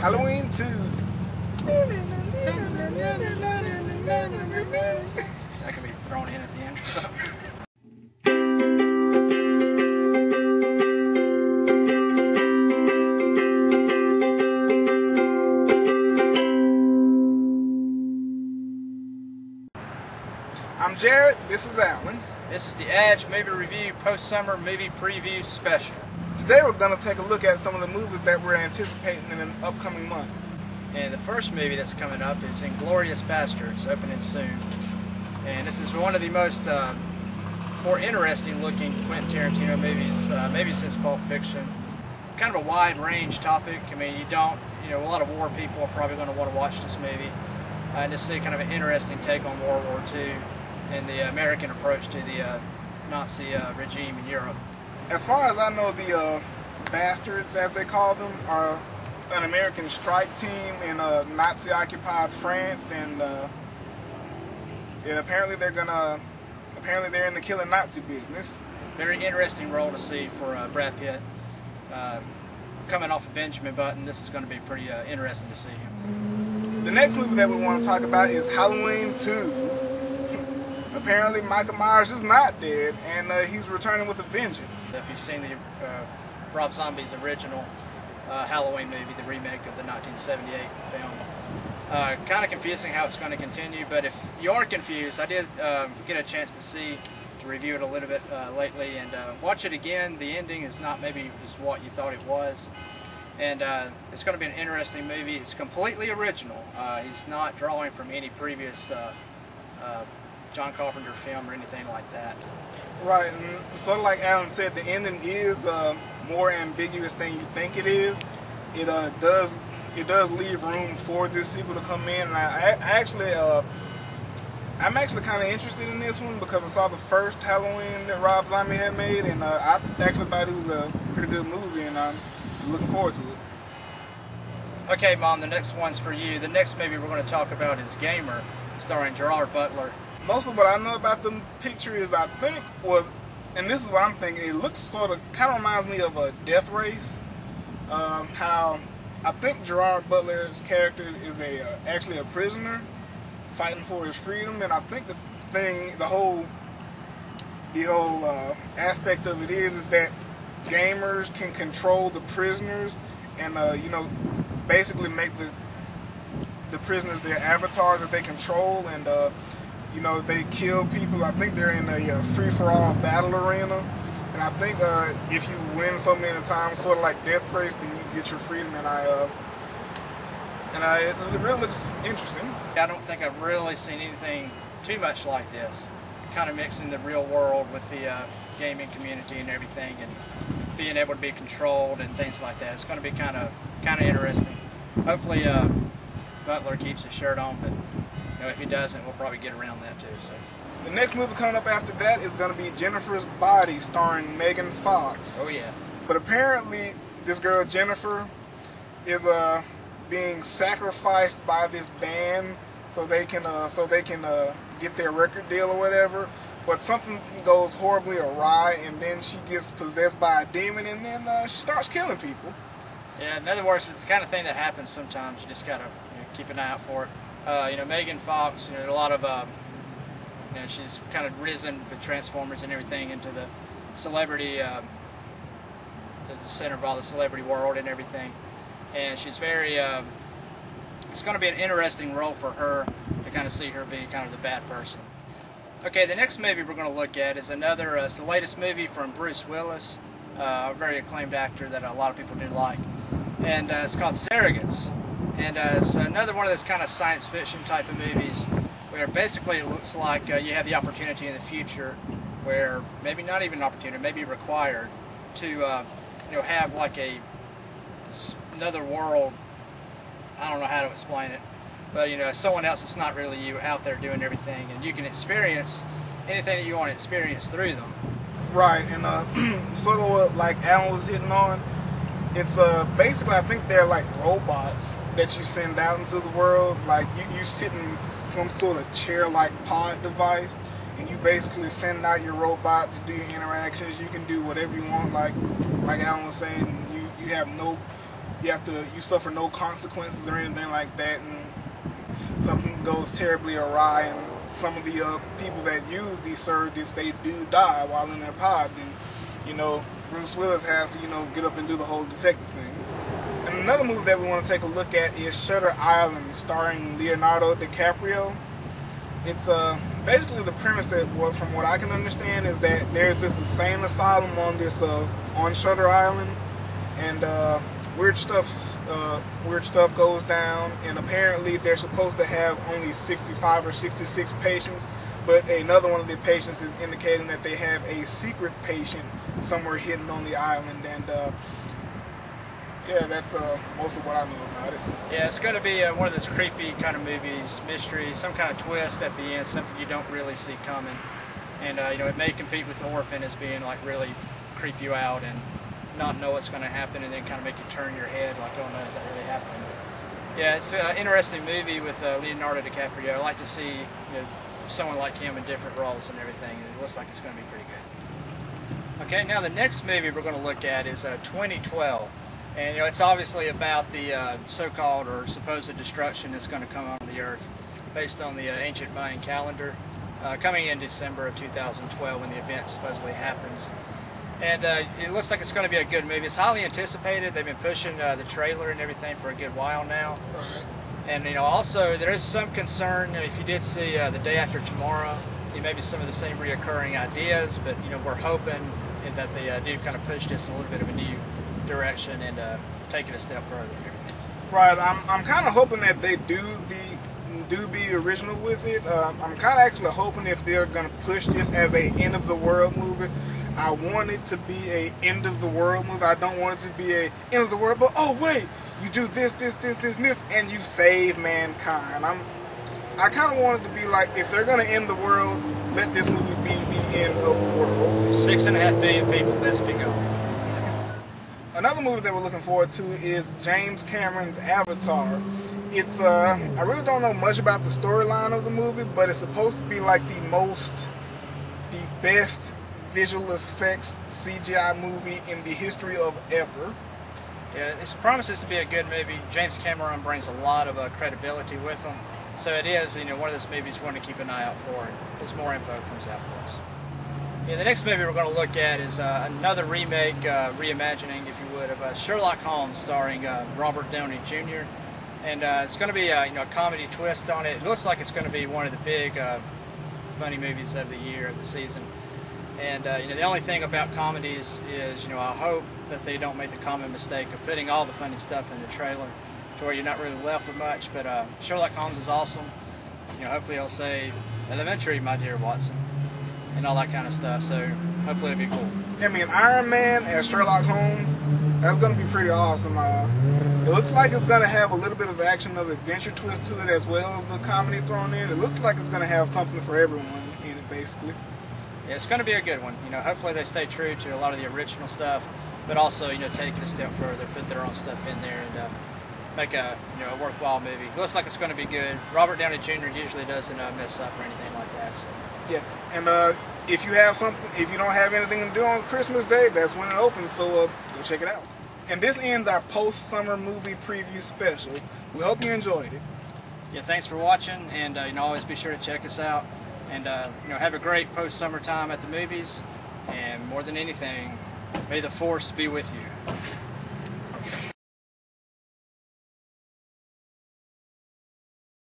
Halloween 2. That can be thrown in at the end or something. I'm Jared, this is Allan. This is the Edge Movie Review Post-Summer Movie Preview Special. Today we're going to take a look at some of the movies that we're anticipating in the upcoming months. And the first movie that's coming up is Inglourious Basterds, opening soon. And this is one of the most more interesting looking Quentin Tarantino movies, maybe since Pulp Fiction. Kind of a wide range topic. I mean, a lot of war people are probably going to want to watch this movie. And just see kind of an interesting take on World War II and the American approach to the Nazi regime in Europe. As far as I know, the Bastards, as they call them, are an American strike team in Nazi-occupied France, and apparently they're in the killing Nazi business. Very interesting role to see for Brad Pitt. Coming off of Benjamin Button, this is going to be pretty interesting to see him. The next movie that we want to talk about is Halloween 2. Apparently Michael Myers is not dead, and he's returning with a vengeance. If you've seen the Rob Zombie's original Halloween movie, the remake of the 1978 film, kind of confusing how it's going to continue, but if you are confused, I did get a chance to review it a little bit lately, and watch it again. The ending is not maybe is what you thought it was, and it's going to be an interesting movie. It's completely original. He's not drawing from any previous John Carpenter film or anything like that. Right, and sort of like Allan said, the ending is more ambiguous than you think it is. It does leave room for this sequel to come in, and I'm actually kind of interested in this one because I saw the first Halloween that Rob Zombie had made, and I actually thought it was a pretty good movie, and I'm looking forward to it. Okay, Mom, the next one's for you. The next movie we're going to talk about is Gamer, starring Gerard Butler. Most of what I know about the picture is, I think, and this is what I'm thinking, it looks kind of reminds me of a Death Race. How I think Gerard Butler's character is actually a prisoner fighting for his freedom, and I think the whole aspect of it is that gamers can control the prisoners and basically make the prisoners their avatars that they control, and they kill people. I think they're in a free-for-all battle arena, and I think if you win so many times, sort of like Death Race, then you get your freedom, and it really looks interesting. I don't think I've really seen anything too much like this, kind of mixing the real world with the gaming community and everything, and being able to be controlled and things like that. It's going to be kind of interesting. Hopefully Butler keeps his shirt on, but if he doesn't, we'll probably get around that too. So the next movie coming up after that is going to be Jennifer's Body, starring Megan Fox. Oh yeah. But apparently this girl Jennifer is being sacrificed by this band so they can get their record deal or whatever. But something goes horribly awry, and then she gets possessed by a demon, and then she starts killing people. Yeah, in other words, it's the kind of thing that happens sometimes. You just gotta keep an eye out for it. Megan Fox, a lot of, she's kind of risen with Transformers and everything into the celebrity, as the center of all the celebrity world and everything. And she's very, it's going to be an interesting role for her to kind of see her be kind of the bad person. Okay, the next movie we're going to look at is it's the latest movie from Bruce Willis, a very acclaimed actor that a lot of people do like. And it's called Surrogates. And it's another one of those kind of science fiction type of movies where basically it looks like you have the opportunity in the future where maybe not even an opportunity, maybe required to have like another world. I don't know how to explain it, but someone else that's not really you out there doing everything, and you can experience anything that you want to experience through them. Right, and sort of what like Allan was hitting on. It's basically, I think they're like robots that you send out into the world. Like you sit in some sort of chair-like pod device, and you basically send out your robot to do your interactions. You can do whatever you want, like Allan was saying. You have no you suffer no consequences or anything like that, and something goes terribly awry, and some of the people that use these surrogates, they do die while in their pods, and Bruce Willis has to get up and do the whole detective thing. And another movie that we want to take a look at is Shutter Island, starring Leonardo DiCaprio. It's basically the premise that, from what I can understand, is that there's this insane asylum on Shutter Island, and weird stuff goes down, and apparently they're supposed to have only 65 or 66 patients, but another one of the patients is indicating that they have a secret patient somewhere hidden on the island, and yeah, that's mostly what I know about it. Yeah, it's going to be one of those creepy kind of movies, mystery, some kind of twist at the end, something you don't really see coming, and it may compete with Orphan as being like really creep you out and not know what's going to happen, and then kind of make you turn your head like, oh no, is that really happening? But yeah, it's an interesting movie with Leonardo DiCaprio. I like to see someone like him in different roles and everything, and it looks like it's going to be pretty good. Okay, now the next movie we're going to look at is 2012. And it's obviously about the so-called or supposed destruction that's going to come on the earth based on the ancient Mayan calendar, coming in December of 2012 when the event supposedly happens. And it looks like it's going to be a good movie. It's highly anticipated. They've been pushing the trailer and everything for a good while now. Right. And also there is some concern, if you did see The Day After Tomorrow, maybe some of the same reoccurring ideas, but we're hoping that they do kind of push this in a little bit of a new direction and take it a step further and everything. Right. I'm kind of hoping that they do be original with it. I'm kind of actually hoping if they're going to push this as a end of the world movie. I want it to be a end of the world movie. I don't want it to be a end of the world, but oh wait, you do this, and this, and you save mankind. I kind of want it to be like, if they're going to end the world, let this movie be the end of the world. 6.5 billion people best be gone. Another movie that we're looking forward to is James Cameron's Avatar. It's I really don't know much about the storyline of the movie, but it's supposed to be like the best visual effects CGI movie in the history of ever. Yeah, it promises to be a good movie. James Cameron brings a lot of credibility with him, so it is one of those movies we want to keep an eye out for as more info comes out for us. Yeah, the next movie we're going to look at is another remake, reimagining, if you would, of Sherlock Holmes, starring Robert Downey Jr. And it's going to be a comedy twist on it. It looks like it's going to be one of the big funny movies of the year, of the season. And the only thing about comedies is, I hope that they don't make the common mistake of putting all the funny stuff in the trailer to where you're not really left with much. But Sherlock Holmes is awesome. Hopefully he'll say, "Elementary, my dear Watson," and all that kind of stuff. So hopefully it'll be cool. I mean, Iron Man as Sherlock Holmes, that's going to be pretty awesome. It looks like it's going to have a little bit of action of adventure twist to it, as well as the comedy thrown in. It looks like it's going to have something for everyone in it, basically. Yeah, it's going to be a good one. Hopefully they stay true to a lot of the original stuff, but also, take it a step further, put their own stuff in there, and make a worthwhile movie. It looks like it's going to be good. Robert Downey Jr. usually doesn't mess up or anything like that. So. Yeah, and if you don't have anything to do on Christmas Day, that's when it opens. So go check it out. And this ends our post-summer movie preview special. We hope you enjoyed it. Yeah, thanks for watching, and always be sure to check us out. And have a great post-summer time at the movies. And more than anything, may the Force be with you.